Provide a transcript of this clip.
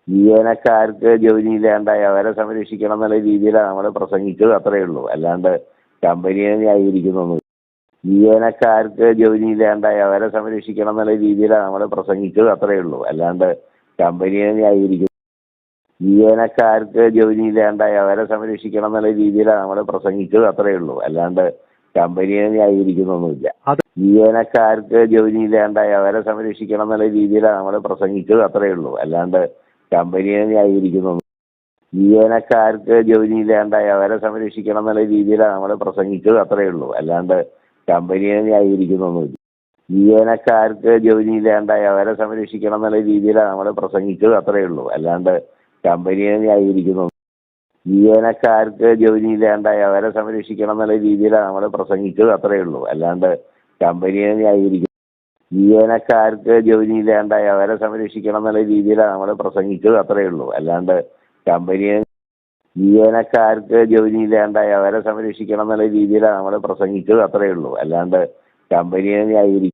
ജീവനക്കാർക്ക് ജോലിയില്ലാണ്ടായി അവരെ സംരക്ഷിക്കണം എന്നുള്ള രീതിയിലാണ് നമ്മൾ പ്രസംഗിച്ചത്, അത്രയേ ഉള്ളൂ. അല്ലാണ്ട് കമ്പനിയെ ന്യായീകരിക്കുന്നൊന്നും. ജീവനക്കാർക്ക് ജോലിയില്ലാണ്ടായി അവരെ സംരക്ഷിക്കണം എന്നുള്ള രീതിയിലാണ് നമ്മൾ പ്രസംഗിച്ചത്, അത്രയേ ഉള്ളൂ. അല്ലാണ്ട് കമ്പനിയെ ന്യായീകരിക്കുന്നു. ജീവനക്കാർക്ക് ജോലിയില്ലാണ്ടായി അവരെ സംരക്ഷിക്കണം എന്നുള്ള രീതിയിലാണ് നമ്മൾ പ്രസംഗിച്ചത്, അത്രയേ ഉള്ളൂ. അല്ലാണ്ട് കമ്പനിയെ ന്യായീകരിക്കുന്നൊന്നുമില്ല. ജീവനക്കാർക്ക് ജോലിയില്ലാണ്ടായി അവരെ സംരക്ഷിക്കണം എന്നുള്ള രീതിയിലാണ് നമ്മൾ പ്രസംഗിച്ചത്, അത്രയേ ഉള്ളൂ. അല്ലാണ്ട് കമ്പനിയെ ന്യായീകരിക്കുന്നു. ജീവനക്കാർക്ക് ജോലിയില്ലാണ്ടായി അവരെ സംരക്ഷിക്കണം എന്നുള്ള രീതിയിലാണ് നമ്മൾ പ്രസംഗിച്ചത്, അത്രയേ ഉള്ളൂ. അല്ലാണ്ട് കമ്പനിയെ ന്യായീകരിക്കുന്നൊന്നുമില്ല. ജീവനക്കാർക്ക് ജോലിയില്ലാണ്ടായി അവരെ സംരക്ഷിക്കണം എന്നുള്ള രീതിയിലാണ് നമ്മൾ പ്രസംഗിച്ചത്, അത്രയേ ഉള്ളൂ. അല്ലാണ്ട് കമ്പനിയെ ന്യായീകരിക്കുന്നു. ജീവനക്കാർക്ക് ജോലിയില്ലാണ്ടായി അവരെ സംരക്ഷിക്കണം എന്നുള്ള രീതിയിലാണ് നമ്മൾ പ്രസംഗിച്ചത്, അത്രയേ ഉള്ളൂ. അല്ലാണ്ട് കമ്പനിയെ ന്യായീകരിക്കുന്നു. ജീവനക്കാർക്ക് ജോലിയില്ലാണ്ടായി അവരെ സംരക്ഷിക്കണം എന്നുള്ള രീതിയിലാണ് നമ്മൾ പ്രസംഗിച്ചത്, അത്രയേ ഉള്ളൂ. അല്ലാണ്ട് കമ്പനിയെ ജീവനക്കാർക്ക് ജോലിയില്ലാണ്ടായി അവരെ സംരക്ഷിക്കണം എന്നുള്ള രീതിയിലാണ് നമ്മൾ പ്രസംഗിച്ചത്, അത്രയേ ഉള്ളൂ. അല്ലാണ്ട് കമ്പനിയെ ന്യായീകരിക്കുന്നു.